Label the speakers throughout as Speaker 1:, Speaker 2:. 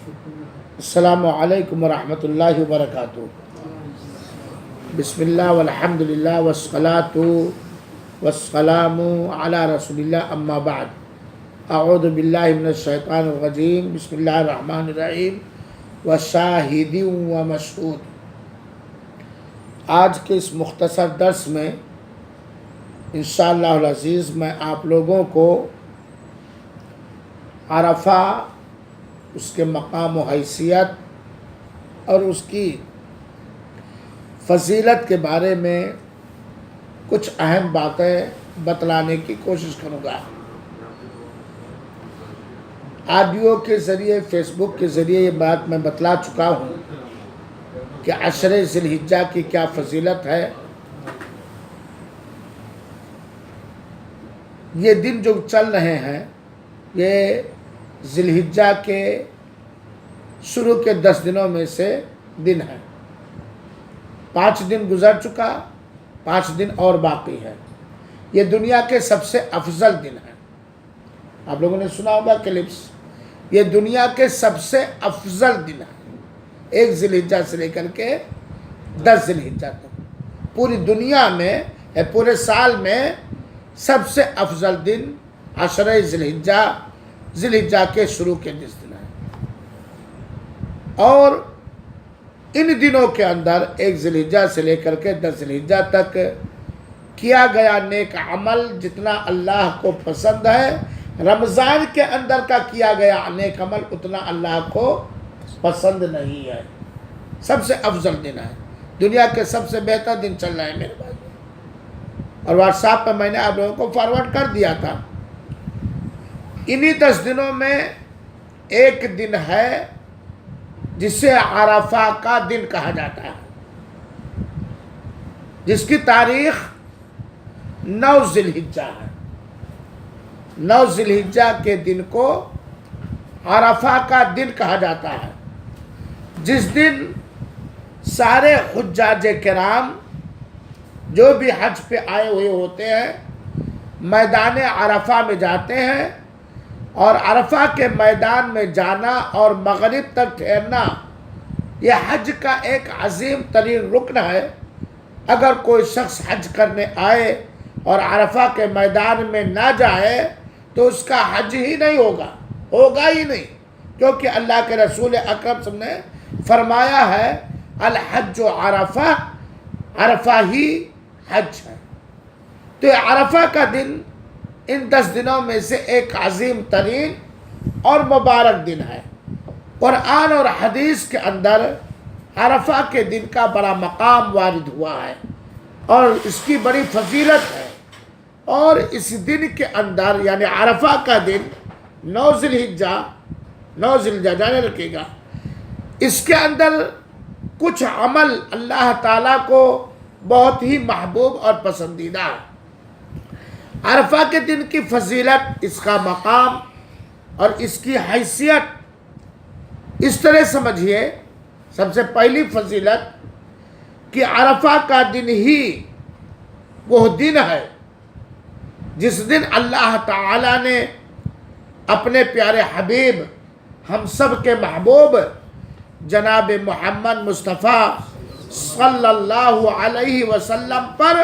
Speaker 1: السلام علیکم ورحمۃ اللہ وبرکاتہ۔ بسم اللہ والحمد للہ والصلاة والسلام علی رسول اللہ، اما بعد، اعوذ باللہ من الشیطان الرجیم، بسم اللہ الرحمن الرحیم، وشاہد ومشہود۔ آج کے اس مختصر درس میں انشاءاللہ العزیز میں آپ لوگوں کو عرفہ، اس کے مقام و حیثیت اور اس کی فضیلت کے بارے میں کچھ اہم باتیں بتلانے کی کوشش کروں گا۔ آڈیو کے ذریعے، فیس بک کے ذریعے یہ بات میں بتلا چکا ہوں کہ عشر ذی الحجہ کی کیا فضیلت ہے۔ یہ دن جو چل رہے ہیں یہ ذی الحجہ کے شروع کے 10 دنوں میں سے دن ہے۔ 5 دن گزر چکا، 5 دن اور باقی ہے۔ یہ دنیا کے سب سے افضل دن ہے۔ آپ لوگوں نے سنا ہوگا کلپس، یہ دنیا کے سب سے افضل دن ہے۔ 1 ذی الحجہ سے لے کر کے 10 ذی الحجہ تک پوری دنیا میں، پورے سال میں سب سے افضل دن عشرہ ذی الحجہ کے شروع کے 10 دن ہے۔ اور ان دنوں کے اندر 1 ذی الحجہ سے لے کر کے 10 ذی الحجہ تک کیا گیا نیک عمل جتنا اللہ کو پسند ہے، رمضان کے اندر کا کیا گیا نیک عمل اتنا اللہ کو پسند نہیں ہے۔ سب سے افضل دن ہے، دنیا کے سب سے بہتر دن چل رہا ہے میرے بھائی۔ اور واٹس ایپ پہ میں نے آپ لوگوں کو فارورڈ کر دیا تھا۔ انہی 10 دنوں میں ایک دن ہے جسے عرفہ کا دن کہا جاتا ہے، جس کی تاریخ 9 ذی الحجہ ہے۔ 9 ذی الحجہ کے دن کو عرفہ کا دن کہا جاتا ہے، جس دن سارے حجاج کرام جو بھی حج پہ آئے ہوئے ہوتے ہیں میدان عرفہ میں جاتے ہیں، اور عرفہ کے میدان میں جانا اور مغرب تک ٹھہرنا یہ حج کا ایک عظیم ترین رکن ہے۔ اگر کوئی شخص حج کرنے آئے اور عرفہ کے میدان میں نہ جائے تو اس کا حج ہی نہیں ہوگا ہی نہیں، کیونکہ اللہ کے رسول اکرم صلی اللہ علیہ وسلم نے فرمایا ہے الحج عرفہ، عرفہ ہی حج ہے۔ تو یہ عرفہ کا دن ان 10 دنوں میں سے ایک عظیم ترین اور مبارک دن ہے۔ قرآن اور حدیث کے اندر عرفہ کے دن کا بڑا مقام وارد ہوا ہے اور اس کی بڑی فضیلت ہے۔ اور اس دن کے اندر یعنی عرفہ کا دن 9 ذی الحجہ جانے رکھے گا، اس کے اندر کچھ عمل اللہ تعالیٰ کو بہت ہی محبوب اور پسندیدہ ہے۔ عرفہ کے دن کی فضیلت، اس کا مقام اور اس کی حیثیت اس طرح سمجھیے۔ سب سے پہلی فضیلت کہ عرفہ کا دن ہی وہ دن ہے جس دن اللہ تعالیٰ نے اپنے پیارے حبیب، ہم سب کے محبوب جناب محمد مصطفیٰ صلی اللہ علیہ وسلم پر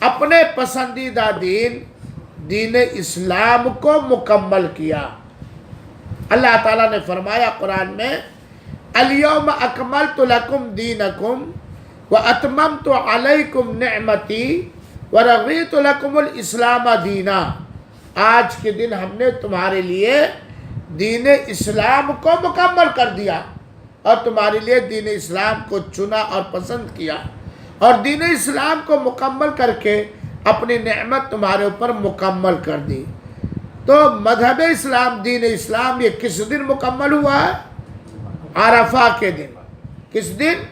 Speaker 1: اپنے پسندیدہ دین اسلام کو مکمل کیا۔ اللہ تعالیٰ نے فرمایا قرآن میں الیوم اکملت لکم دینکم واتممت علیکم نعمتی ورضیت لکم الاسلام دینا۔ آج کے دن ہم نے تمہارے لیے دین اسلام کو مکمل کر دیا اور تمہارے لیے دین اسلام کو چنا اور پسند کیا، اور دین اسلام کو مکمل کر کے اپنی نعمت تمہارے اوپر مکمل کر دی۔ تو مذہب اسلام، دین اسلام یہ کس دن مکمل ہوا ہے؟ عرفہ کے دن۔ کس دن؟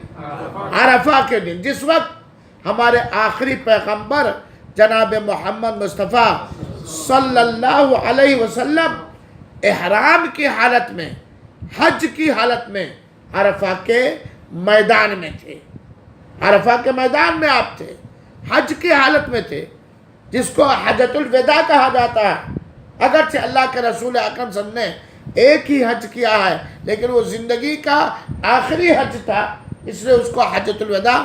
Speaker 1: عرفہ کے دن، جس وقت ہمارے آخری پیغمبر جناب محمد مصطفیٰ صلی اللہ علیہ وسلم احرام کی حالت میں، حج کی حالت میں عرفہ کے میدان میں تھے۔ عرفہ کے میدان میں آپ تھے، حج کی حالت میں تھے، جس کو حجۃ الوداع کہا جاتا ہے۔ اگرچہ اللہ کے رسول اکرم صلی اللہ علیہ وسلم نے ایک ہی حج کیا ہے، لیکن وہ زندگی کا آخری حج تھا، اس لیے اس کو حجۃ الوداع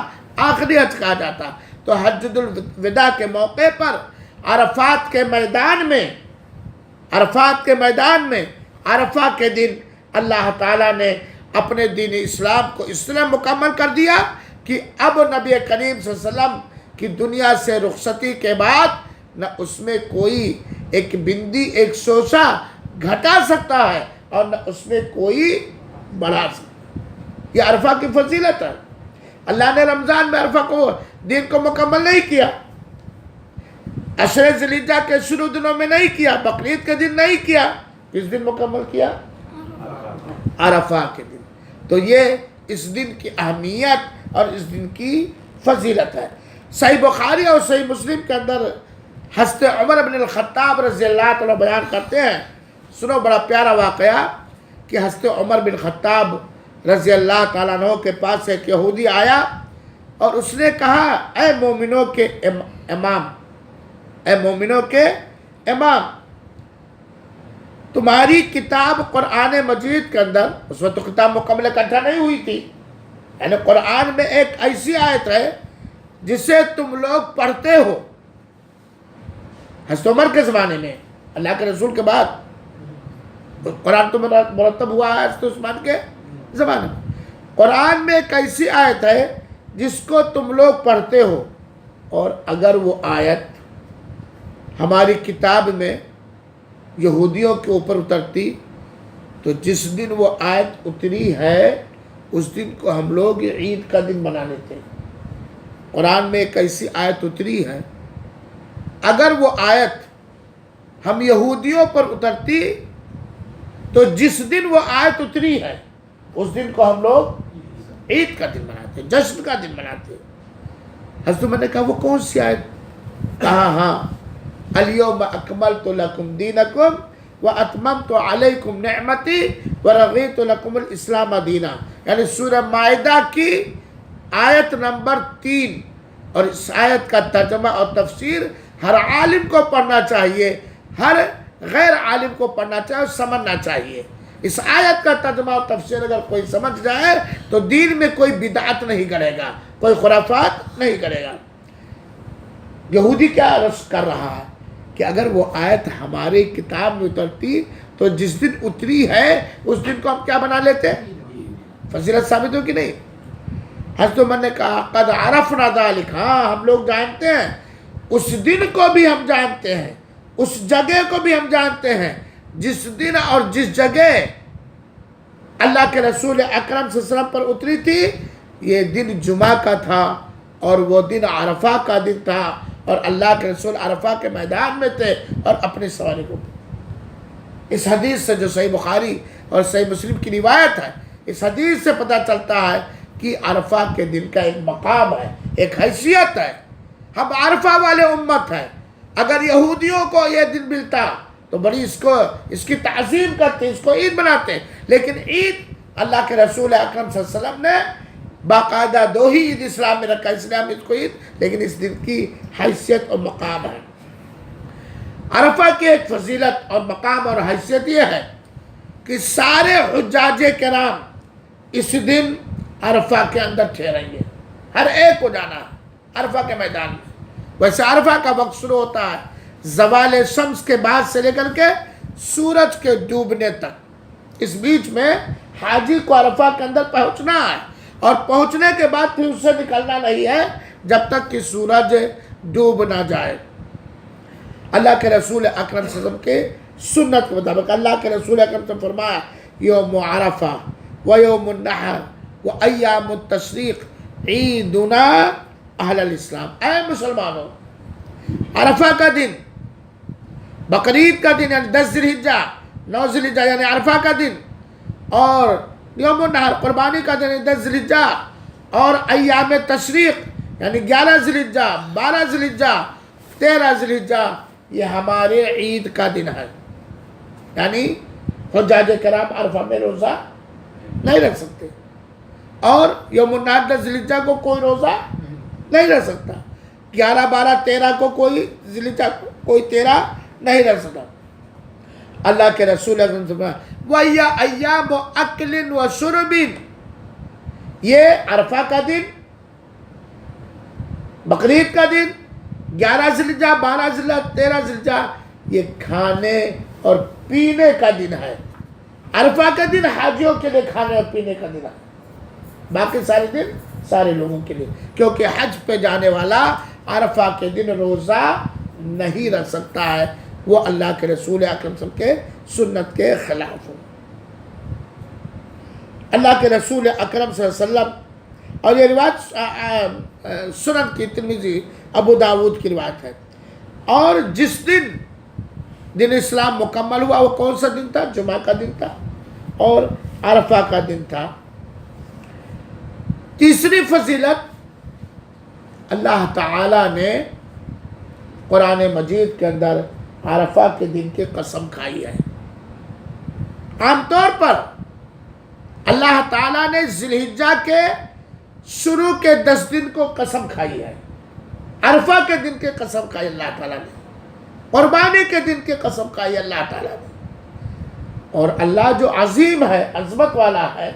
Speaker 1: آخری حج کہا جاتا۔ تو حجۃ الوداع کے موقع پر عرفات کے میدان میں عرفہ کے دن اللہ تعالیٰ نے اپنے دین اسلام کو اس طرح مکمل کر دیا کہ اب نبی کریم صلی اللہ علیہ وسلم کی دنیا سے رخصتی کے بعد نہ اس میں کوئی ایک بندی، ایک شوشہ گھٹا سکتا ہے اور نہ اس میں کوئی بڑھا سکتا ہے۔ یہ عرفہ کی فضیلت ہے۔ اللہ نے رمضان میں عرفہ کو دن کو مکمل نہیں کیا، عشر ذی الحجہ کے شروع دنوں میں نہیں کیا، بقرعید کے دن نہیں کیا، کس دن مکمل کیا؟ عرفہ کے دن۔ تو یہ اس دن کی اہمیت اور اس دن کی فضیلت ہے۔ صحیح بخاری اور صحیح مسلم کے اندر حضرت عمر بن الخطاب رضی اللہ عنہ بیان کرتے ہیں، سنو بڑا پیارا واقعہ کہ حضرت عمر بن خطاب رضی اللہ تعالیٰ عنہ کے پاس ایک یہودی آیا اور اس نے کہا، اے مومنوں کے امام، تمہاری کتاب قرآن مجید کے اندر، اس وقت تو کتاب مکمل اکٹھا نہیں ہوئی تھی، یعنی قرآن میں ایک ایسی آیت ہے جسے تم لوگ پڑھتے ہو۔ حضرت عمر کے زمانے میں، اللہ کے رسول کے بعد قرآن تو مرتب ہوا ہے حضرت عثمان کے زمانے میں۔ قرآن میں ایک ایسی آیت ہے جس کو تم لوگ پڑھتے ہو، اور اگر وہ آیت ہماری کتاب میں یہودیوں کے اوپر اترتی تو جس دن وہ آیت اتری ہے اس دن کو ہم لوگ عید کا دن منا لیتے ہیں۔ قرآن میں ایک ایسی آیت اتری ہے، اگر وہ آیت ہم یہودیوں پر اترتی تو جس دن وہ آیت اتری ہے اس دن کو ہم لوگ عید کا دن مناتے ہیں، جشن کا دن مناتے ہیں۔ حضرت عمر نے کہا وہ کون سی آیت؟ کہا ہاں، الیوم اکملت لکم دینکم واتممت علیکم نعمتی ورضیت لکم الاسلام دینا، یعنی سورہ مائدہ کی آیت نمبر 3۔ اور اس آیت کا ترجمہ اور تفسیر ہر عالم کو پڑھنا چاہیے، ہر غیر عالم کو پڑھنا چاہیے اور سمجھنا چاہیے۔ اس آیت کا ترجمہ اور تفسیر اگر کوئی سمجھ جائے تو دین میں کوئی بدعت نہیں کرے گا، کوئی خرافات نہیں کرے گا۔ یہودی کیا عرض کر رہا ہے کہ اگر وہ آیت ہماری کتاب میں اترتی تو جس دن اتری ہے اس دن کو ہم کیا بنا لیتے ہیں؟ فضیلت ثابت ہو کہ نہیں؟ حضرت عمر نے کہا قد عرفنا ذلک، ہاں ہم لوگ جانتے ہیں، اس دن کو بھی ہم جانتے ہیں، اس جگہ کو بھی ہم جانتے ہیں جس دن اور جس جگہ اللہ کے رسول اکرم صلی اللہ علیہ وسلم پر اتری تھی، یہ دن جمعہ کا تھا اور وہ دن عرفہ کا دن تھا، اور اللہ کے رسول عرفہ کے میدان میں تھے اور اپنی سواری کو۔ اس حدیث سے جو صحیح بخاری اور صحیح مسلم کی روایت ہے، اس حدیث سے پتہ چلتا ہے کہ عرفہ کے دن کا ایک مقام ہے، ایک حیثیت ہے۔ ہم عرفہ والے امت ہیں، اگر یہودیوں کو یہ دن ملتا تو بڑی اس کی تعظیم کرتے، اس کو عید مناتے، لیکن عید اللہ کے رسول اکرم صلی اللہ علیہ وسلم نے باقاعدہ 2 ہی عید اسلام میں رکھا، اس لیے ہم اس کو عید، لیکن اس دن کی حیثیت اور مقام ہے۔ عرفہ کی ایک فضیلت اور مقام اور حیثیت یہ ہے کہ سارے حجاج کرام اس دن عرفہ کے اندر ٹھہریں گے، ہر ایک کو جانا ہے عرفہ کے میدان میں۔ ویسے عرفہ کا وقت شروع ہوتا ہے زوال شمس کے بعد سے لے کر کے سورج کے ڈوبنے تک، اس بیچ میں حاجی کو عرفہ کے اندر پہنچنا ہے، اور پہنچنے کے بعد پھر اس سے نکلنا نہیں ہے جب تک کہ سورج ڈوب نہ جائے۔ اللہ کے رسول اکرم صلی اللہ علیہ وسلم کے سنت کے مطابق اللہ کے رسول اکرم نے فرمایا یوم عرفہ و یوم النحر و ایام التشریق عیدنا اہل الاسلام، اے مسلمانوں، عرفہ کا دن، بقرعید کا دن یعنی 10 ذی الحجہ، 9 ذی الحجہ یعنی عرفہ کا دن، اور یوم النحر قربانی کا دن 10 ذی الحجہ، اور ایام تشریق یعنی 11 ذی الحجہ، 12 ذی الحجہ، 13 ذی الحجہ، یہ ہمارے عید کا دن ہے۔ یعنی حجاج کرام عرفہ میں روزہ نہیں رکھ سکتے، اور یوم النحر 10 ذی الحجہ کو کوئی روزہ نہیں رکھ سکتا، 11 12 13 کو کوئی ذی الحجہ کوئی 13 نہیں رکھ سکتا۔ اللہ کے رسول اکرم صلی اللہ علیہ وسلم وَيَا أَيَّامُ أَكْلٍ وَشُرْبٍ، یہ عرفہ کا دن، بقرعید کا دن، 11 ذی الحجہ، 12 ذی الحجہ، 13 ذی الحجہ، یہ کھانے اور پینے کا دن ہے۔ عرفہ کا دن حاجیوں کے لیے کھانے اور پینے کا دن ہے، باقی سارے دن سارے لوگوں کے لیے، کیونکہ حج پہ جانے والا عرفہ کے دن روزہ نہیں رکھ سکتا ہے، وہ اللہ کے رسول اکرم صلی اللہ علیہ وسلم کے سنت کے خلاف ہو۔ اللہ کے رسول اکرم صلی اللہ علیہ وسلم، اور یہ روایت سنن کی، ترمذی، ابو داود کی روایت ہے، اور جس دن اسلام مکمل ہوا وہ کون سا دن تھا؟ جمعہ کا دن تھا اور عرفہ کا دن تھا۔ تیسری فضیلت، اللہ تعالی نے قرآن مجید کے اندر عرفہ کے دن کی قسم کھائی ہے۔ عام طور پر اللہ تعالیٰ نے ذی الحجہ کے شروع کے 10 دن کو قسم کھائی ہے، عرفہ کے دن کی قسم کھائی اللہ تعالیٰ نے، قربانی کے دن کی قسم کھائی اللہ تعالیٰ نے۔ اور اللہ جو عظیم ہے، عظمت والا ہے،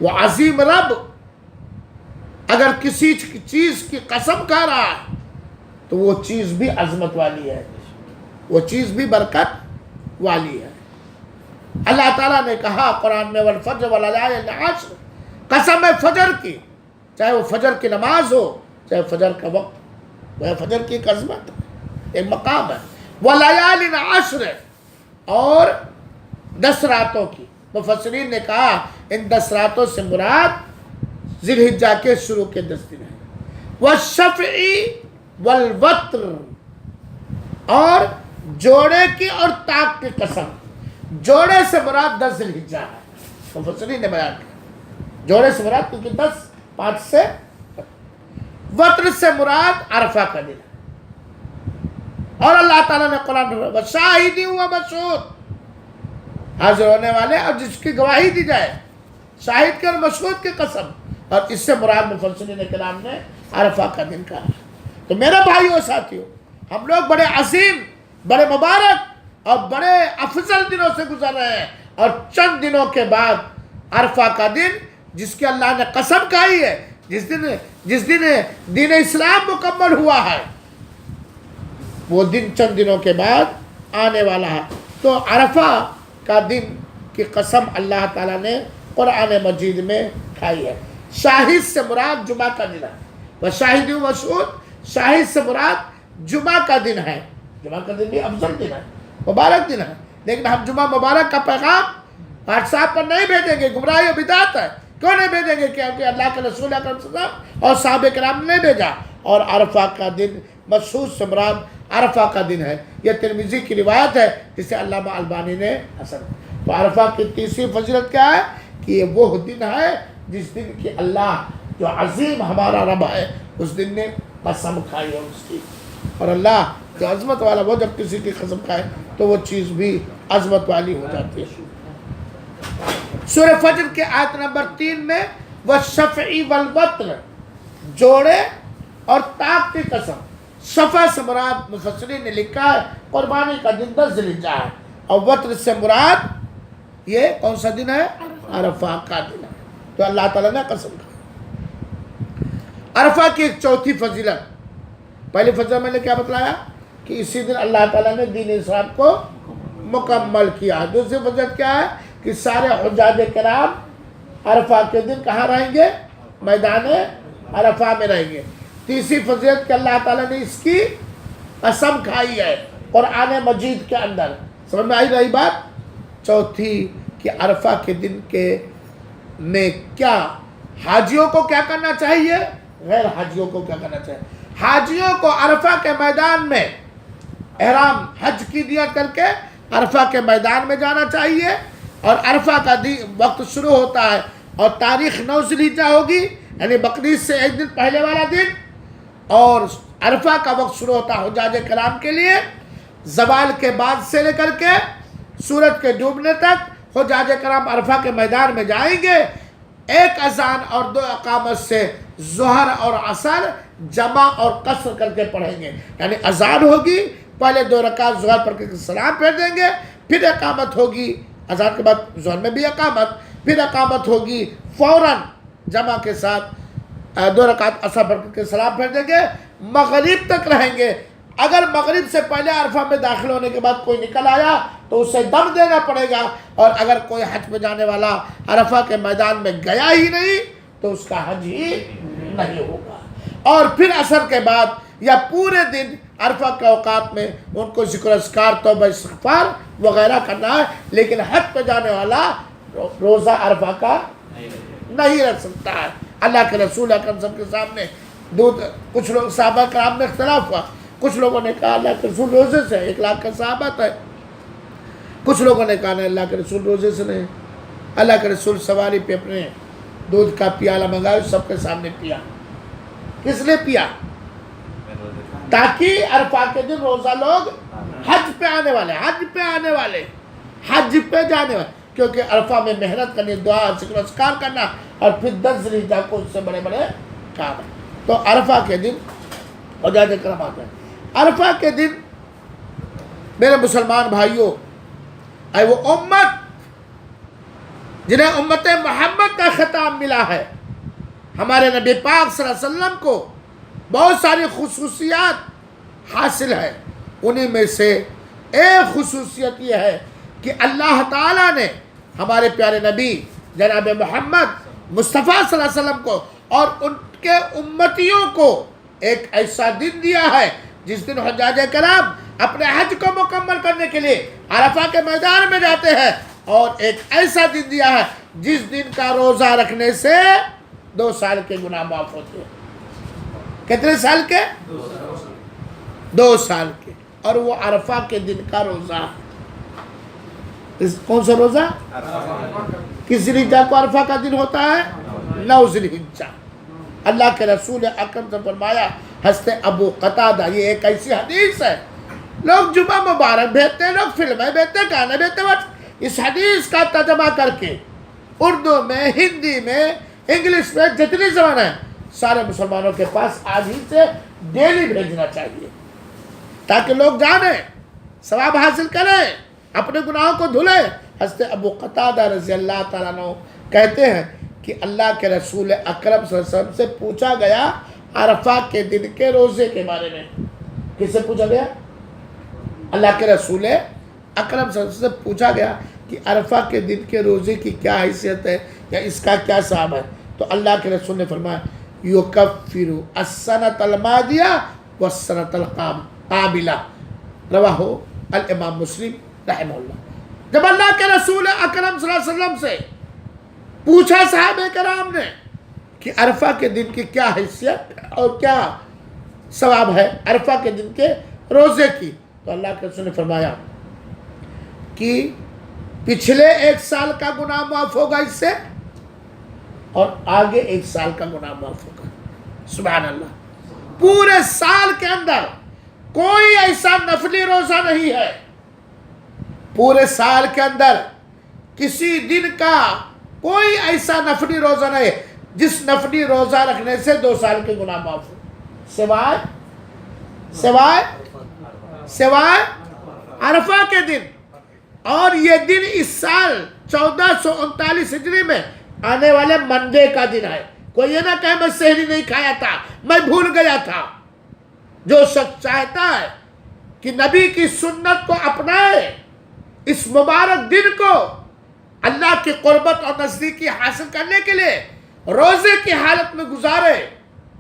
Speaker 1: وہ عظیم رب اگر کسی چیز کی قسم کھا رہا ہے تو وہ چیز بھی عظمت والی ہے، وہ چیز بھی برکت والی ہے۔ اللہ تعالیٰ نے کہا قرآن میں والفجر وليال عشر، قسم ہے فجر کی، چاہے وہ فجر کی نماز ہو، چاہے فجر کا وقت، وہ فجر کی ایک عظمت ہے، ایک مقام ہے، وليال عشر، اور 10 راتوں کی۔ مفسرین نے کہا ان 10 راتوں سے مراد ذی الحجہ کے شروع کے 10 دن ہیں۔ والشفع والوتر، اور جوڑے کی اور طاق کی قسم۔ جوڑے سے مراد 10 ذی الحجہ ہے، مفسرین نے بیان کیا، جوڑے سے مراد کیونکہ 10 5 سے، وتر سے مراد عرفہ کا دن ہے۔ اور اللہ تعالیٰ نے قرآن میں وشاہد و مشہود، حاضر ہونے والے اور جس کی گواہی دی جائے، شاہد کے اور مشہود کی قسم، اور اس سے مراد مفسرین کرام نے عرفہ کا دن کہا۔ تو میرے بھائیو اور ساتھیو، ہم لوگ بڑے عظیم، بڑے مبارک اور بڑے افضل دنوں سے گزر رہے ہیں، اور چند دنوں کے بعد عرفہ کا دن جس کی اللہ نے قسم کھائی ہے، جس دن دین اسلام مکمل ہوا ہے، وہ دن چند دنوں کے بعد آنے والا ہے۔ تو عرفہ کا دن کی قسم اللہ تعالیٰ نے قرآن مجید میں کھائی ہے۔ شاہد سے مراد جمعہ کا دن ہے، وشاہد و مشہود، شاہد سے مراد جمعہ کا دن ہے۔ جمعہ کا دن بھی افضل دن ہے، مبارک دن ہے، لیکن ہم جمعہ مبارک کا پیغام حاج صاحب پر نہیں بھیجیں گے، گمراہی و بدعت ہے۔ کیوں نہیں بھیجیں گے؟ کیونکہ اللہ کے رسول اکرم صلی اللہ علیہ وسلم اور صحابہ کرام نے نہیں بھیجا۔ اور عرفہ کا دن مشہود سے مراد عرفہ کا دن ہے، یہ ترمذی کی روایت ہے جسے علامہ البانی نے حسن۔ تو عرفہ کی تیسری فضیلت کیا ہے کہ یہ وہ دن ہے جس دن کی اللہ جو عظیم ہمارا رب ہے اس دن نے قسم کھائی ہے اس کی، اور اللہ جو عظمت والا وہ جب کسی کی قسم کھائے تو وہ چیز بھی عظمت والی ہو جاتی ہے۔ سورہ فجر کے آیت نمبر 3 میں والشفع والوتر، جوڑے اور طاق کی قسم۔ شفع سے مراد مفسرین نے لکھا ہے قربانی کا دن 10 ذی الحجہ ہے، اور وتر سے مراد یہ کون سا دن ہے؟ عرفہ کا دن ہے۔ تو اللہ تعالیٰ نے قسم کھائی۔ عرفہ کی ایک چوتھی فضیلت، پہلی فضیلت میں نے کیا بتلایا کہ اسی دن اللہ تعالیٰ نے دین اسلام کو مکمل کیا۔ دوسری فضیلت کیا ہے کہ سارے حجاج کرام عرفہ کے دن کہاں رہیں گے؟ میدان عرفہ میں رہیں گے۔ تیسری فضیلت کہ اللہ تعالیٰ نے اس کی قسم کھائی ہے قرآن مجید کے اندر۔ سمجھ میں آئی رہی بات؟ چوتھی کہ عرفہ کے دن میں کیا حاجیوں کو کیا کرنا چاہیے، غیر حاجیوں کو کیا کرنا چاہیے۔ حاجیوں کو عرفہ کے میدان میں احرام حج کی نیت کر کے عرفہ کے میدان میں جانا چاہیے، اور عرفہ کا وقت شروع ہوتا ہے اور تاریخ 9 ذی الحجہ ہوگی، یعنی بقرعید سے ایک دن پہلے والا دن، اور عرفہ کا وقت شروع ہوتا ہے حجاج کرام کے لیے زوال کے بعد سے لے کر کے سورج کے ڈوبنے تک۔ حجاج کرام عرفہ کے میدان میں جائیں گے، ایک اذان اور 2 اقامت سے ظہر اور عصر جمع اور قصر کر کے پڑھیں گے، یعنی اذان ہوگی پہلے 2 رکعت ظہر پڑھ کے سلام پھیر دیں گے، پھر اقامت ہوگی، اذان کے بعد ظہر میں بھی اقامت، پھر اقامت ہوگی، فوراً جمع کے ساتھ 2 رکعت عصر پڑھ کے سلام پھیر دیں گے، مغرب تک رہیں گے۔ اگر مغرب سے پہلے عرفہ میں داخل ہونے کے بعد کوئی نکل آیا تو اسے دم دینا پڑے گا، اور اگر کوئی حج پہ جانے والا عرفہ کے میدان میں گیا ہی نہیں تو اس کا حج ہی نہیں ہوگا۔ اور پھر عصر کے بعد یا پورے دن عرفہ کے اوقات میں ان کو ذکر اذکار، توبہ استغفار وغیرہ کرنا ہے، لیکن حج پہ جانے والا روزہ عرفہ کا نہیں رکھ سکتا ہے۔ اللہ کے رسول اکرم صلی اللہ علیہ وسلم کے سامنے کچھ لوگ صحابہ کرام میں اختلاف ہوا، کچھ لوگوں نے کہا اللہ کے رسول روزے سے، 1 لاکھ کا صحابہ ہے، کچھ لوگوں نے کہا نہیں اللہ کے رسول روزے سے نہیں۔ اللہ کے رسول سواری پہ اپنے دودھ کا پیالہ منگایا، سب کے سامنے پیا۔ کس لیے پیا؟ تاکہ عرفہ کے دن روزہ لوگ حج پہ آنے والے، حج پہ آنے والے، حج پہ جانے والے، کیونکہ عرفہ میں محنت کرنی، دعا ذکر اذکار کرنا، اور پھر 10 ذی الحجہ کو اس سے بڑے بڑے کام ہیں۔ تو عرفہ کے دن حجاج کرام آتے ہیں۔ عرفہ کے دن میرے مسلمان بھائیوں، اے وہ امت جنہیں امت محمد کا خطاب ملا ہے، ہمارے نبی پاک صلی اللہ علیہ وسلم کو بہت ساری خصوصیات حاصل ہے، انہی میں سے ایک خصوصیت یہ ہے کہ اللہ تعالیٰ نے ہمارے پیارے نبی جناب محمد مصطفیٰ صلی اللہ علیہ وسلم کو اور ان کے امتیوں کو ایک ایسا دن دیا ہے جس دن حجاج کرام اپنے حج کو مکمل کرنے کے لیے عرفہ کے میدان میں جاتے ہیں، اور ایک ایسا دن دیا ہے جس دن کا روزہ رکھنے سے 2 سال کے گناہ معاف ہوتے ہیں۔ کتنے سال کے؟ 2 سال کے۔ اور وہ عرفہ کے دن کا روزہ، کون سا روزہ؟ کس ذی الحجہ کو عرفہ کا دن ہوتا ہے؟ 9 ذی الحجہ۔ اللہ کے رسول اکرم نے فرمایا، حضرت ابو قتادہ، یہ ایک ایسی حدیث ہے، لوگ جمعہ مبارک بھیجتے ہیں، لوگ فلمیں بھیجتے ہیں، گانے بھیجتے ہیں، اس حدیث کا ترجمہ کر کے اردو میں، ہندی میں، انگلش میں، جتنی زبان ہے سارے مسلمانوں کے پاس آج ہی سے ڈیلی بھیجنا چاہیے، تاکہ لوگ جانیں، ثواب حاصل کریں، اپنے گناہوں کو دھلیں۔ حضرت ابو قتادہ رضی اللہ تعالیٰ عنہ کہتے ہیں کہ اللہ کے رسول اکرم صلی اللہ علیہ وسلم سے پوچھا گیا عرفہ کے دن کے روزے کے بارے میں۔ کس سے پوچھا گیا؟ اللہ کے رسول اکرم صلی اللہ علیہ وسلم سے پوچھا گیا کہ عرفہ کے دن کے روزے کی کیا حیثیت ہے یا اس کا کیا ثواب ہے، تو اللہ کے رسول نے فرمایا یکفر السنۃ الماضیہ والسنۃ القابلہ، رواہ الامام مسلم رحمہ اللہ۔ جب اللہ کے رسول اکرم صلی اللہ علیہ وسلم سے پوچھا صحابہ کرام نے کہ عرفہ کے دن کی کیا حیثیت اور کیا ثواب ہے عرفہ کے دن کے روزے کی، تو اللہ کے رسول نے فرمایا کہ پچھلے 1 سال کا گناہ معاف ہوگا اس سے، اور آگے 1 سال کا گناہ معاف ہوگا۔ سبحان اللہ۔ پورے سال کے اندر کوئی ایسا نفلی روزہ نہیں ہے، پورے سال کے اندر کسی دن کا کوئی ایسا نفلی روزہ نہیں ہے جس نفلی روزہ رکھنے سے 2 سال کے گناہ معاف ہو، سوائے عرفہ کے دن۔ اور یہ دن اس سال 1439 ہجری میں آنے والے منڈے کا دن ہے۔ کوئی یہ نہ کہے میں سحری نہیں کھایا تھا، میں بھول گیا تھا۔ جو شخص چاہتا ہے کہ نبی کی سنت کو اپنائے، اس مبارک دن کو اللہ کی قربت اور نزدیکی حاصل کرنے کے لیے روزے کی حالت میں گزارے،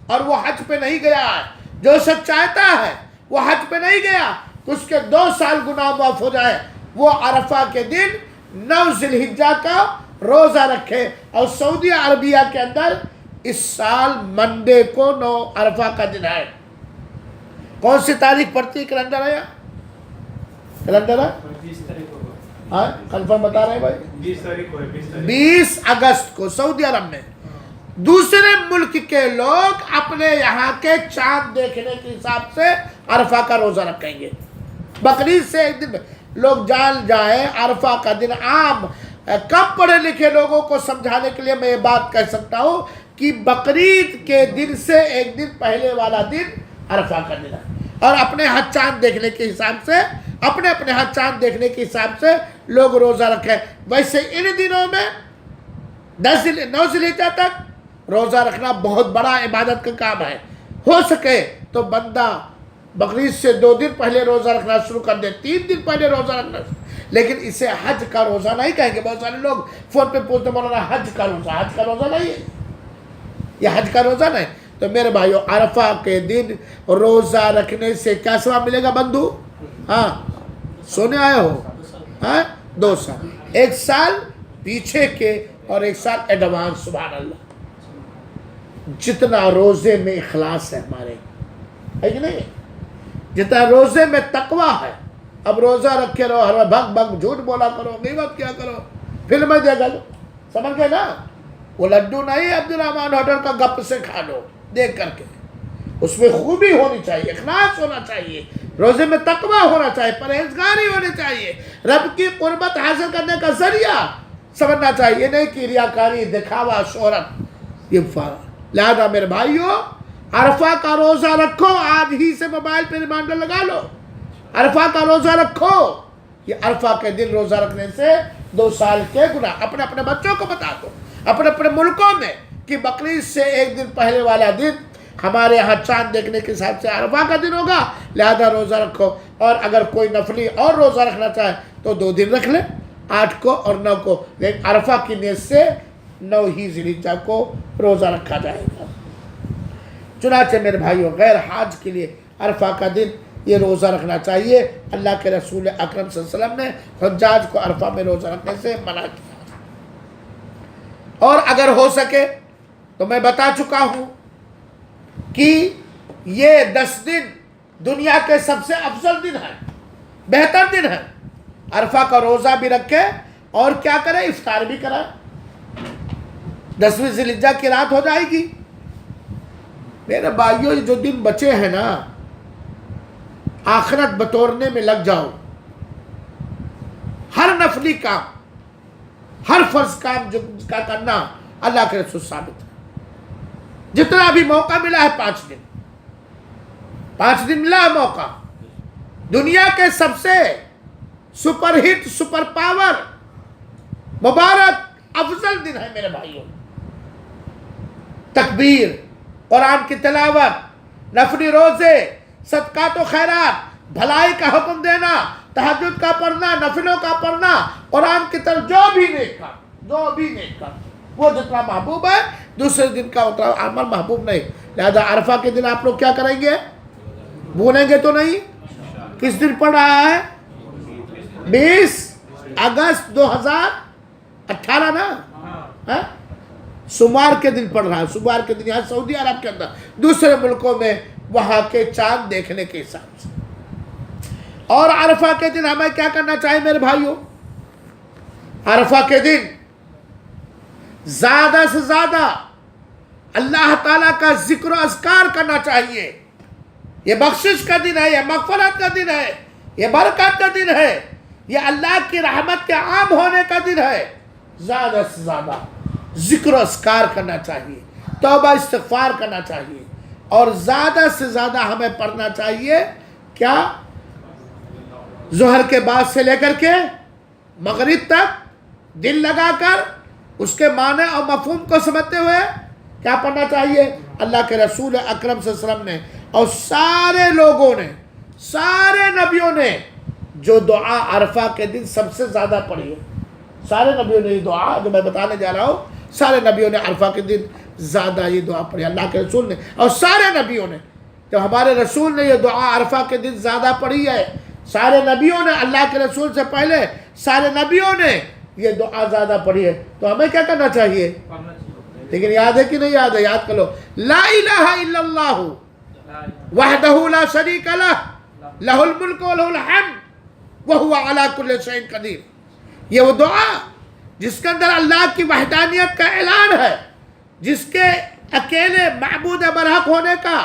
Speaker 1: اور وہ حج پہ نہیں گیا ہے، جو شخص چاہتا ہے وہ حج پہ نہیں گیا تو اس کے 2 سال گناہ معاف ہو جائے، وہ عرفہ کے دن 9 ذی الحجہ کا روزہ رکھے۔ اور سعودی عربیہ کے اندر اس سال منڈے کو 9 عرفہ کا دن ہے۔ کون سی تاریخ پڑتی ہے؟ کیلنڈر ہے؟ کیلنڈر ہے؟
Speaker 2: 20 تاریخ کو،
Speaker 1: ہاں کنفرم بتا رہے ہیں بھائی؟
Speaker 2: 20 تاریخ کو ہے،
Speaker 1: 20 اگست کو سعودی عرب میں دوسرے ملک کے لوگ اپنے یہاں کے چاند دیکھنے کے حساب سے عرفہ کا روزہ رکھیں گے۔ بقرعید سے 1 دن لوگ جان جائیں عرفہ کا دن عام کم پڑھے لکھے لوگوں کو سمجھانے کے لیے میں یہ بات کہہ سکتا ہوں کہ بقرعید کے دن سے 1 دن پہلے والا دن عرفہ کا دن ہے، اور اپنے ہاتھ چاند دیکھنے کے حساب سے اپنے ہاتھ چاند دیکھنے کے حساب سے لوگ روزہ رکھیں. ویسے ان دنوں میں 9 ذی الحجہ تک روزہ رکھنا بہت بڑا عبادت کا کام ہے. ہو سکے تو بندہ بقرعید سے 2 دن پہلے روزہ رکھنا شروع کر دے, 3 دن پہلے روزہ رکھنا, لیکن اسے حج کا روزہ نہیں کہیں گے. بہت سارے لوگ فون پہ پوچھتے مولانا حج کا روزہ نہیں ہے, یہ حج کا روزہ نہیں. تو میرے بھائیو, عرفہ کے دن روزہ رکھنے سے کیا ثواب ملے گا بندھو؟ ہاں سونے آئے ہو؟ ہاں 2 سال, 1 سال پیچھے کے اور 1 سال ایڈوانس. سبحان اللہ. جتنا روزے میں اخلاص ہے ہمارے, ہے کہ نہیں, جتنا روزے میں تقوی ہے. اب روزہ رکھے رہو, ہر بھگ بھگ جھوٹ بولا کرو, غیبت کیا کرو, فلمیں دیکھا کرو, سمجھ گئے نا. وہ لڈو نہیں عبدالرحمن ہوٹل کا گپ سے کھا لو دیکھ کر کے. اس میں خوبی ہونی چاہیے, اخلاص ہونا چاہیے, روزے میں تقوی ہونا چاہیے, پرہیزگاری ہونی چاہیے, رب کی قربت حاصل کرنے کا ذریعہ سمجھنا چاہیے, نہیں کہ ریاکاری, دکھاوا, شہرت. یہ لہذا میرے بھائیو, عرفہ کا روزہ رکھو. آج ہی سے موبائل پہ ریمائنڈر لگا لو, عرفہ کا روزہ رکھو. یہ عرفہ کے دن روزہ رکھنے سے 2 سال کے گناہ. اپنے بچوں کو بتا دو, اپنے ملکوں میں, کہ بقرعید سے 1 دن پہلے والا دن ہمارے یہاں چاند دیکھنے کے حساب سے عرفہ کا دن ہوگا, لہذا روزہ رکھو. اور اگر کوئی نفلی اور روزہ رکھنا چاہے تو 2 دن رکھ لے, 8 کو اور 9 کو. لیکن عرفہ کی نیت سے 9 ہی ذی الحجہ کو روزہ رکھا جائے گا. چنانچہ میرے بھائیوں, غیر حاج کے لیے عرفہ کا دن یہ روزہ رکھنا چاہیے. اللہ کے رسول اکرم صلی اللہ علیہ وسلم نے حجاج کو عرفہ میں روزہ رکھنے سے منع کیا. اور اگر ہو سکے تو میں بتا چکا ہوں کہ یہ 10 دن دنیا کے سب سے افضل دن ہے, بہتر دن ہے. عرفہ کا روزہ بھی رکھے اور کیا کرے, افطار بھی کرے. 10ویں ذی الحجہ کی رات ہو جائے گی. میرے بھائیوں, جو دن بچے ہیں نا, آخرت بتورنے میں لگ جاؤ. ہر نفلی کام, ہر فرض کام کا کرنا اللہ کے رسول ثابت ہے. جتنا بھی موقع ملا ہے 5 دن ملا ہے موقع. دنیا کے سب سے سپر ہٹ, سپر پاور, مبارک, افضل دن ہے میرے بھائیوں. تکبیر, قرآن کی تلاوت, نفلی روزے, صدقات و خیرات, بھلائی کا حکم دینا, تہجد کا پڑھنا, نفلوں کا پڑھنا, قرآن کی طرف جو بھی نیک کر, وہ جتنا محبوب ہے دوسرے دن کا اتنا عمل محبوب نہیں. لہذا عرفہ کے دن آپ لوگ کیا کریں گے؟ بھولیں گے تو نہیں؟ کس دن پڑ رہا ہے؟ 20 اگست 2018 نا, سوموار کے دن پڑ رہا ہے. سوموار کے دن یہاں سعودی عرب کے اندر, دوسرے ملکوں میں وہاں کے چاند دیکھنے کے حساب سے. اور عرفہ کے دن ہمیں کیا کرنا چاہیے میرے بھائیوں؟ عرفہ کے دن زیادہ سے زیادہ اللہ تعالیٰ کا ذکر و اذکار کرنا چاہیے. یہ بخشش کا دن ہے, یہ مغفرت کا دن ہے, یہ برکت کا دن ہے, یہ اللہ کی رحمت کے عام ہونے کا دن ہے. زیادہ سے زیادہ ذکر و اذکار کرنا چاہیے, توبہ استغفار کرنا چاہیے. اور زیادہ سے زیادہ ہمیں پڑھنا چاہیے کیا؟ ظہر کے بعد سے لے کر کے مغرب تک دل لگا کر اس کے معنی اور مفہوم کو سمجھتے ہوئے کیا پڑھنا چاہیے؟ اللہ کے رسول اکرم صلی اللہ علیہ وسلم نے اور سارے لوگوں نے, سارے نبیوں نے جو دعا عرفہ کے دن سب سے زیادہ پڑھی ہے, سارے نبیوں نے یہ دعا جو میں بتانے جا رہا ہوں, سارے نبیوں نے عرفہ کے دن زیادہ یہ دعا پڑھی. اللہ کے رسول نے اور سارے نبیوں نے, جب ہمارے رسول نے یہ دعا عرفہ کے دن زیادہ پڑھی ہے, سارے نبیوں نے, اللہ کے رسول سے پہلے سارے نبیوں نے یہ دعا زیادہ پڑھی ہے, تو ہمیں کیا کرنا چاہیے؟ لیکن یاد ہے کہ نہیں یاد ہے؟ یاد کر لو. لا الہ الا اللہ وحدہ لا شریک لہ لہ الملک و لہ الحمد وہو علی کل شیء قدیر. یہ وہ دعا جس کے اندر اللہ کی وحدانیت کا اعلان ہے, جس کے اکیلے معبود برحق ہونے کا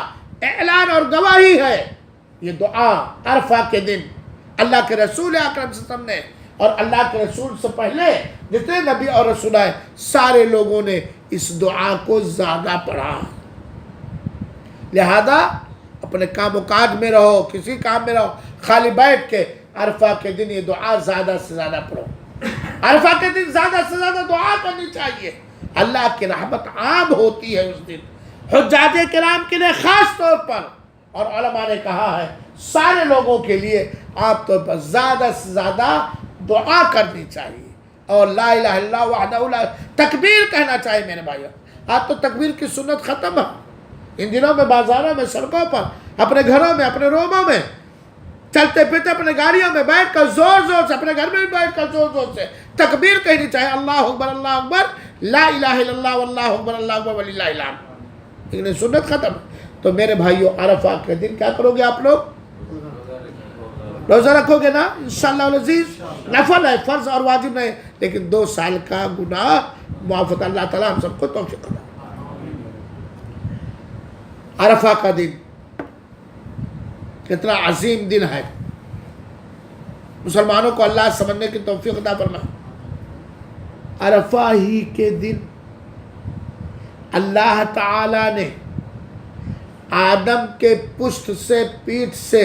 Speaker 1: اعلان اور گواہی ہے. یہ دعا عرفہ کے دن اللہ کے رسول اکرم صلی اللہ علیہ وسلم نے اور اللہ کے رسول سے پہلے جتنے نبی اور رسول آئے, سارے لوگوں نے اس دعا کو زیادہ پڑھا. لہذا اپنے کام و کاج میں رہو، کسی کام میں رہو، خالی بیٹھ کے عرفہ کے دن یہ دعا زیادہ سے زیادہ پڑھو. عرفہ کے دن زیادہ سے زیادہ دعا کرنی چاہیے. اللہ کی رحمت عام ہوتی ہے اس دن، حجاج کرام کے لیے خاص طور پر، اور علماء نے کہا ہے سارے لوگوں کے لیے عام طور پر زیادہ سے زیادہ دعا کرنی چاہیے. اور لا الہ الا اللہ وحدہ لا، تکبیر کہنا چاہیے میرے بھائیو. آج تو تکبیر کی سنت ختم ہے. ان دنوں میں بازاروں میں، سڑکوں پر، اپنے گھروں میں، اپنے روموں میں، چلتے پھرتے اپنے گاڑیوں میں بیٹھ کر زور زور سے، اپنے گھر میں بھی بیٹھ کر زور زور سے تکبیر کہنی چاہیے. اللہ اکبر، اللہ اکبر، لا الہ الا اللہ واللہ اکبر، اللہ اکبر وللہ الحمد. لیکن سنت ختم. تو میرے بھائیو عرفہ کے دن کیا کرو گے آپ لوگ؟ روزہ رکھو گے نا انشاءاللہ العزیز. نفل ہے، فرض اور واجب نہیں، لیکن 2 سال کا گناہ معافت اللہ تعالیٰ ہم سب کو توفیق دے. عرفہ کا دن کتنا عظیم دن ہے. مسلمانوں کو اللہ سمجھنے کی توفیق عطا فرمائے. عرفہ ہی کے دن اللہ تعالی نے آدم کے پشت سے، پیٹھ سے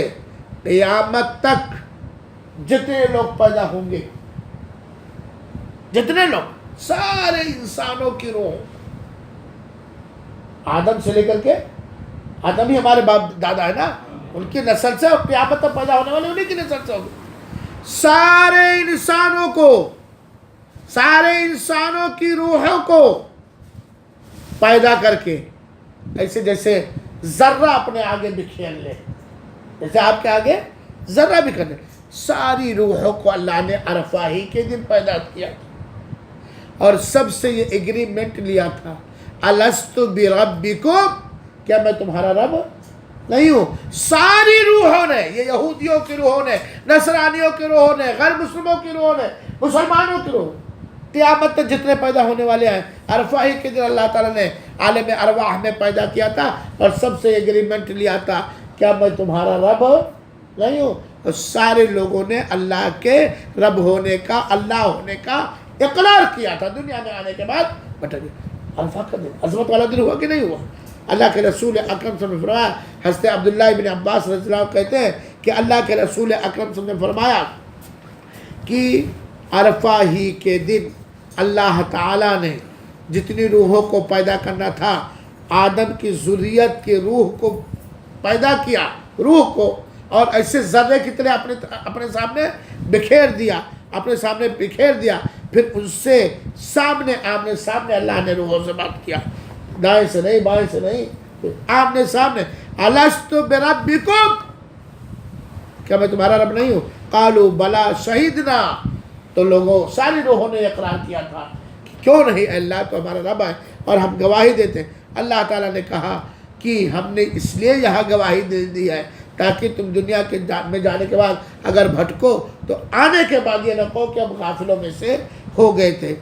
Speaker 1: قیامت تک جتنے لوگ پیدا ہوں گے، جتنے لوگ، سارے انسانوں کی روح، آدم سے لے کر کے، آدم ہی ہمارے باپ دادا ہے نا، ان کی نسل سے قیامت تک پیدا ہونے والے انہیں کی نسل سے ہوگی. سارے انسانوں کو، سارے انسانوں کی روحوں کو پیدا کر کے، ایسے جیسے ذرہ اپنے آگے بکھیر لے، جیسے آپ کے آگے ذرہ بکھیر لے، ساری روحوں کو اللہ نے عرفہ ہی کے دن پیدا کیا. اور سب سے یہ ایگریمنٹ لیا تھا، الست بربکم، کیا میں تمہارا رب نہیں ہوں؟ ساری روحوں نے، یہ یہودیوں کی روحوں نے، نصرانیوں کی روحوں نے، غیر مسلموں کی روحوں نے، مسلمانوں کی روح، قیامت تک جتنے پیدا ہونے والے ہیں، عرفہ ہی کے دن اللہ تعالیٰ نے عالم ارواح میں پیدا کیا تھا. اور سب سے ایگریمنٹ لیا تھا، کیا میں تمہارا رب نہیں ہوں؟ اور سارے لوگوں نے اللہ کے رب ہونے کا، اللہ ہونے کا اقرار کیا تھا. دنیا میں آنے کے بعد بتا دیا. عرفہ کا دن عظمت والا دن ہوا کہ نہیں ہوا؟ اللہ کے رسول اکرم صلی اللہ علیہ وسلم نے فرمایا، حضرت عبداللہ ابن عباس رضی اللہ عنہ کہتے ہیں کہ اللہ کے رسول اکرم صلی اللہ علیہ وسلم نے فرمایا کہ عرفہ ہی کے دن اللہ تعالیٰ نے جتنی روحوں کو پیدا کرنا تھا، آدم کی ذریت کی روح کو پیدا کیا، روح کو، اور ایسے ذرے کی طرح اپنے سامنے بکھیر دیا، اپنے سامنے بکھیر دیا. پھر ان سے سامنے آمنے سامنے اللہ نے روحوں سے بات کیا، دائیں سے نہیں، بائیں سے نہیں، آمنے سامنے. الست بربکم، کیا میں تمہارا رب نہیں ہوں؟ قالوا بلا شہیدنا، تو لوگوں، ساری روحوں نے اقرار کیا تھا کہ کیوں نہیں، اللہ تو ہمارا رب ہے اور ہم گواہی دیتے ہیں. اللہ تعالیٰ نے کہا کہ ہم نے اس لیے یہاں گواہی دے دی ہے تاکہ تم دنیا کے میں جانے کے بعد اگر بھٹکو تو آنے کے بعد یہ نہ کہو کہ ہم غافلوں میں سے ہو گئے تھے.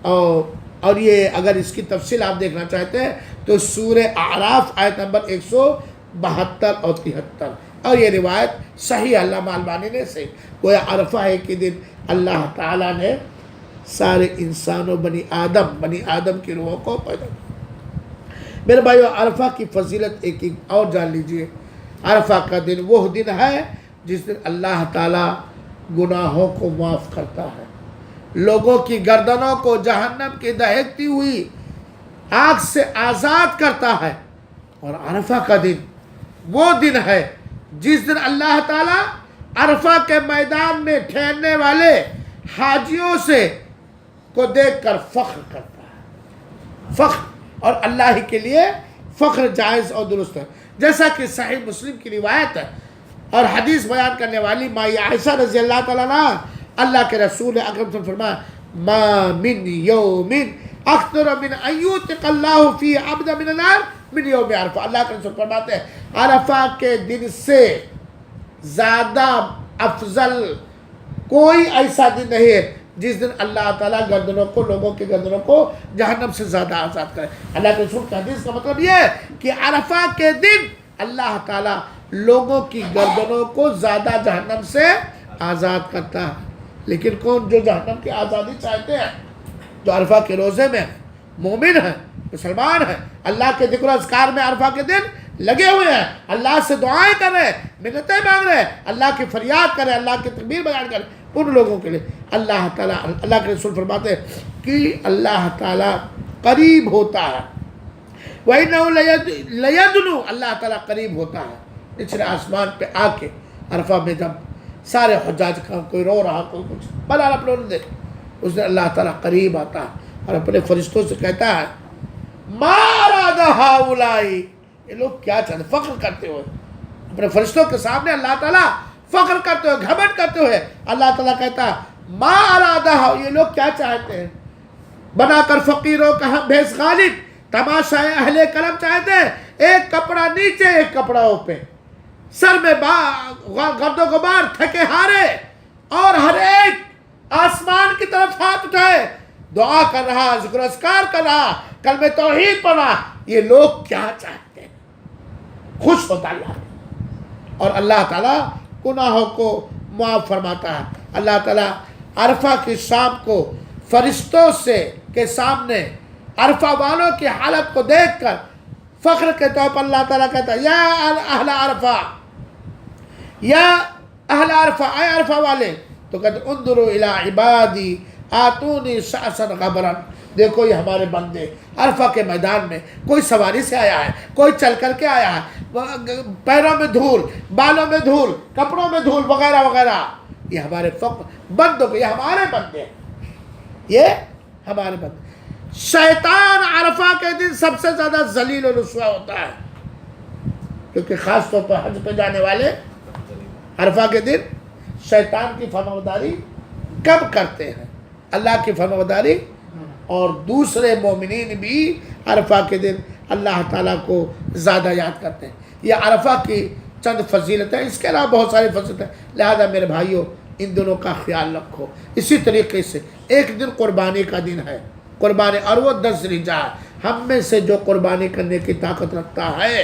Speaker 1: اور یہ اگر اس کی تفصیل آپ دیکھنا چاہتے ہیں تو سورہ اعراف آیت نمبر 172 اور 73، اور یہ روایت صحیح علامہ البانی نے صحیح. گویا عرفہ ہے کے دن اللہ تعالیٰ نے سارے انسانوں، بنی آدم کی روحوں کو پیدا کیا. میرے بھائیو عرفہ کی فضیلت ایک اور جان لیجئے. عرفہ کا دن وہ دن ہے جس دن اللہ تعالیٰ گناہوں کو معاف کرتا ہے، لوگوں کی گردنوں کو جہنم کی دہکتی ہوئی آگ سے آزاد کرتا ہے. اور عرفہ کا دن وہ دن ہے جس دن اللہ تعالیٰ عرفہ کے میدان میں ٹھہرنے والے حاجیوں سے کو دیکھ کر فخر کرتا ہے. فخر، اور اللہ ہی کے لیے فخر جائز اور درست ہے. جیسا کہ صحیح مسلم کی روایت ہے اور حدیث بیان کرنے والی مائی عائشہ رضی اللہ تعالیٰ عنہ، اللہ کے رسول اکرم صلی اللہ علیہ وسلم فرمایا، ما من یوم اکثر من ان یعتق اللہ فی عبد من النار من یوم عرفہ. اللہ کے رسول فرماتے ہیں عرفہ کے دن سے زیادہ افضل کوئی ایسا دن نہیں ہے جس دن اللہ تعالیٰ گردنوں کو، لوگوں کے گردنوں کو جہنم سے زیادہ آزاد کرے. اللہ کے رسول کی حدیث کا مطلب یہ ہے کہ عرفہ کے دن اللہ تعالیٰ لوگوں کی گردنوں کو زیادہ جہنم سے آزاد کرتا ہے. لیکن کون جو جہنم کی آزادی چاہتے ہیں؟ جو عرفہ کے روزے میں مومن ہیں، مسلمان ہیں، اللہ کے ذکر و اذکار میں عرفہ کے دن لگے ہوئے ہیں، اللہ سے دعائیں کر رہے ہیں، منتیں مانگ رہے ہیں، اللہ کی فریاد کر رہے ہیں، اللہ کی تکبیر بیان کر رہے ہیں، ان لوگوں کے لیے اللہ تعالیٰ، اللہ کے رسول فرماتے ہیں کہ اللہ تعالیٰ قریب ہوتا ہے، وَإِنَّهُ لَيَدْنُو، اللہ تعالیٰ قریب ہوتا ہے نچلے آسمان پہ آ کے عرفہ میں جب سارے حجاج کا کوئی رو رہا کوئی کچھ بلا اپنے دے، اس نے اللہ تعالیٰ قریب آتا ہے اور اپنے فرشتوں سے کہتا ہے مَا أَرَادَ هَؤُلَاءِ، یہ لوگ کیا چاہتے ہیں، فخر کرتے ہوئے اپنے فرشتوں کے سامنے اللہ تعالیٰ فخر کرتے ہوئے، گھمنڈ کرتے ہوئے اللہ تعالیٰ کہتا ہے مَا أَرَادَ هَؤُلَاءِ، یہ لوگ کیا چاہتے ہیں، بنا کر فقیروں کا ہم بھیس غالب، تماشا اہل کرم چاہتے ہیں، ایک کپڑا نیچے ایک کپڑا اوپر، سر میں گرد و غبار، تھکے ہارے، اور ہر ایک آسمان کی طرف ہاتھ اٹھائے، دعا کر رہا، ذکر اذکار کر رہا، کلمہ توحید پڑھ رہا، یہ لوگ کیا چاہتے ہیں، خوش ہوتا اللہ، اور اللہ تعالیٰ گناہوں کو معاف فرماتا ہے۔ اللہ تعالیٰ عرفہ کی شام کو فرشتوں کے سامنے عرفہ والوں کی حالت کو دیکھ کر فخر کے طور پر اللہ تعالیٰ کہتا ہے یا اہل عرفہ، یا اہل عرفہ، اے عرفہ والے، تو کہتے ہیں انظروا الی عبادی آتونی شعثا غبرا، دیکھو یہ ہمارے بندے عرفہ کے میدان میں، کوئی سواری سے آیا ہے، کوئی چل کر کے آیا ہے، پیروں میں دھول، بالوں میں دھول، کپڑوں میں دھول وغیرہ وغیرہ، یہ ہمارے بندوں کے، یہ ہمارے بندے ہیں، یہ ہمارے بندے۔ شیطان عرفہ کے دن سب سے زیادہ ذلیل و رسوا ہوتا ہے، کیونکہ خاص طور پر حج پہ جانے والے عرفہ کے دن شیطان کی فرمانبرداری کم کرتے ہیں، اللہ کی فرمانبرداری، اور دوسرے مومنین بھی عرفہ کے دن اللہ تعالیٰ کو زیادہ یاد کرتے ہیں۔ یہ عرفہ کی چند فضیلتیں، اس کے علاوہ بہت ساری فضیلتیں، لہذا میرے بھائیوں ان دنوں کا خیال رکھو۔ اسی طریقے سے ایک دن قربانی کا دن ہے، قربانی، اور وہ 10 ذی الحجہ ہے۔ ہم میں سے جو قربانی کرنے کی طاقت رکھتا ہے،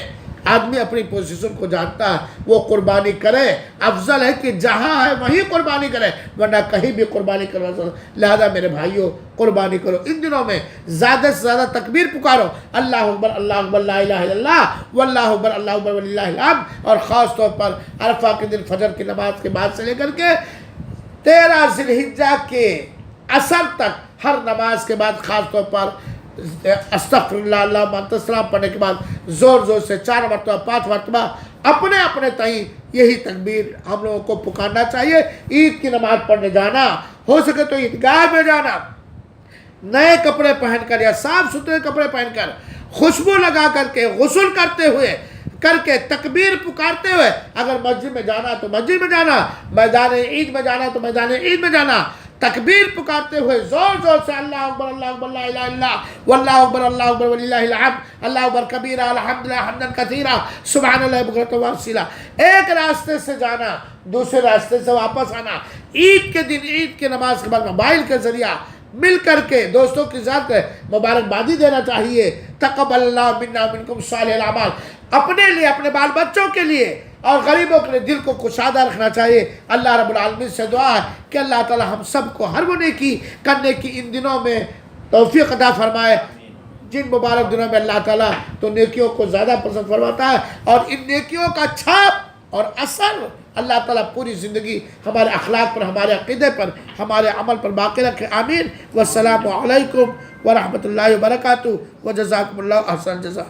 Speaker 1: آدمی اپنی پوزیشن کو جانتا ہے، وہ قربانی کرے، افضل ہے کہ جہاں ہے وہیں قربانی کرے، ورنہ کہیں بھی قربانی کروا سکتا۔ لہذا میرے بھائیوں قربانی کرو، ان دنوں میں زیادہ سے زیادہ تکبیر پکارو، اللہ اکبر اللہ اکبر لا الہ الا اللہ واللہ اکبر اللہ اکبر وللہ الحمد، اور خاص طور پر عرفہ کے دن فجر کی نماز کے بعد سے لے کر کے 13 ذی الحجہ کے عصر تک ہر نماز کے بعد خاص طور پر استغفر اللہ اللہم انت السلام پڑھنے کے بعد زور زور سے 4 مرتبہ 5 مرتبہ اپنے اپنے تئیں یہی تکبیر ہم لوگوں کو پکارنا چاہیے۔ عید کی نماز پڑھنے جانا، ہو سکے تو عیدگاہ میں جانا، نئے کپڑے پہن کر یا صاف ستھرے کپڑے پہن کر، خوشبو لگا کر کے، غسل کرتے ہوئے کر کے، تکبیر پکارتے ہوئے، اگر مسجد میں جانا تو مسجد میں جانا، میدان عید میں جانا تو میدان عید میں جانا، تکبیر پکارتے ہوئے زور زور سے اللہ اکبر لا الہ الا اللہ واللہ اکبر اللہ اکبر وللہ الحمد، اللہ اکبر کبیرہ الحمدللہ حمدا کثیرا سبحان اللہ بکرۃ و اصیلا۔ ایک راستے سے جانا، دوسرے راستے سے واپس آنا، عید کے دن عید کی نماز کے بعد موبائل کے ذریعہ مل کر کے دوستوں کی ذات مبارکبادی دینا چاہیے، تقبل اللہ منا منکم صالح الاعمال، اپنے لیے، اپنے بال بچوں کے لیے اور غریبوں کے لیے دل کو کشادہ رکھنا چاہیے۔ اللہ رب العالمین سے دعا ہے کہ اللہ تعالی ہم سب کو ہر وہ نیکی کرنے کی ان دنوں میں توفیق عطا فرمائے، جن مبارک دنوں میں اللہ تعالیٰ تو نیکیوں کو زیادہ پسند فرماتا ہے، اور ان نیکیوں کا چھاپ اور اثر اللہ تعالیٰ پوری زندگی ہمارے اخلاق پر، ہمارے عقیدے پر، ہمارے عمل پر باقی رکھے، آمین۔ والسلام علیکم ورحمۃ اللہ وبرکاتہ، وجزاکم اللہ احسن جزا۔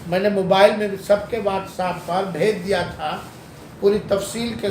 Speaker 1: میں نے موبائل میں سب کے واٹس ایپ پر بھیج دیا تھا پوری تفصیل کے